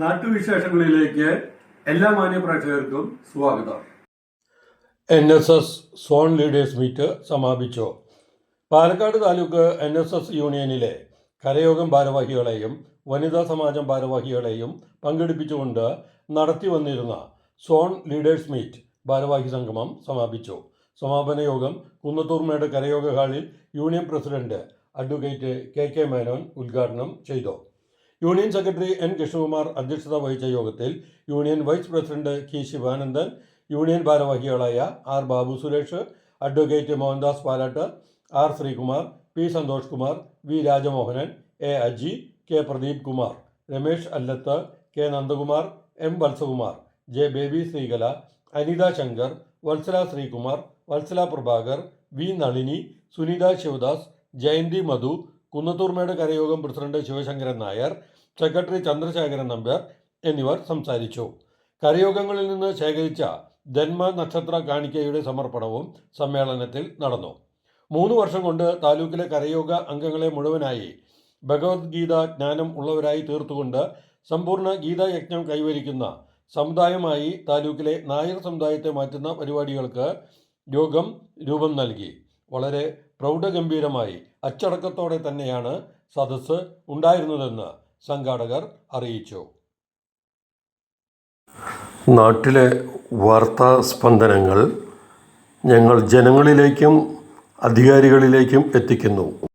നാട്ടുവിശേഷങ്ങളിലേക്ക് എല്ലാ മാന്യ പ്രേക്ഷകർക്കും സ്വാഗതം. NSS സോൺ ലീഡേഴ്സ് മീറ്റ് സമാപിച്ചു. പാലക്കാട് താലൂക്ക് NSS യൂണിയനിലെ കരയോഗം ഭാരവാഹികളെയും വനിതാ സമാജം ഭാരവാഹികളെയും പങ്കെടുപ്പിച്ചുകൊണ്ട് നടത്തിവന്നിരുന്ന സോൺ ലീഡേഴ്സ് മീറ്റ് ഭാരവാഹി സംഗമം സമാപിച്ചു. സമാപന യോഗം കുന്നത്തൂർമേട് കരയോഗ ഹാളിൽ union president advocate KK Menon ഉദ്ഘാടനം ചെയ്തു. യൂണിയൻ സെക്രട്ടറി N കൃഷ്ണകുമാർ അധ്യക്ഷത വഹിച്ച യോഗത്തിൽ union vice president K Sivanandan, union ഭാരവാഹികളായ R Babu Suresh, advocate Mohandas Palatt, R Sreekumar, P Santhosh Kumar, V Rajamohanan, A Aji, K Pradeep Kumar, Ramesh Allath, K Nandakumar, M Valsakumar, J Baby Sreekala, Anitha Shankar, Vatsala Sreekumar, Vatsala Prabhakar, V Nalini, Sunitha Sivadas, Jayanti Madhu, Kunnathurmedu കരയോഗം president Sivasankaran Nair, secretary Chandrasekharan Nambiar എന്നിവർ സംസാരിച്ചു. കരയോഗങ്ങളിൽ നിന്ന് ശേഖരിച്ച ജന്മ നക്ഷത്ര കാണിക്കയുടെ സമർപ്പണവും സമ്മേളനത്തിൽ നടന്നു. 3 വർഷം കൊണ്ട് താലൂക്കിലെ കരയോഗ അംഗങ്ങളെ മുഴുവനായി ഭഗവത്ഗീത ജ്ഞാനം ഉള്ളവരായി തീർത്തുകൊണ്ട് സമ്പൂർണ്ണ ഗീതായജ്ഞം കൈവരിക്കുന്ന സമുദായമായി താലൂക്കിലെ നായർ സമുദായത്തെ മാറ്റുന്ന പരിപാടികൾക്ക് യോഗം രൂപം നൽകി. വളരെ പ്രൗഢഗംഭീരമായി അച്ചടക്കത്തോടെ തന്നെയാണ് സദസ്സ് ഉണ്ടായിരുന്നതെന്ന് സംഘാടകർ അറിയിച്ചു. നാട്ടിലെ വാർത്താ സ്പന്ദനങ്ങൾ ഞങ്ങൾ ജനങ്ങളിലേക്കും അധികാരികളിലേക്കും എത്തിക്കുന്നു.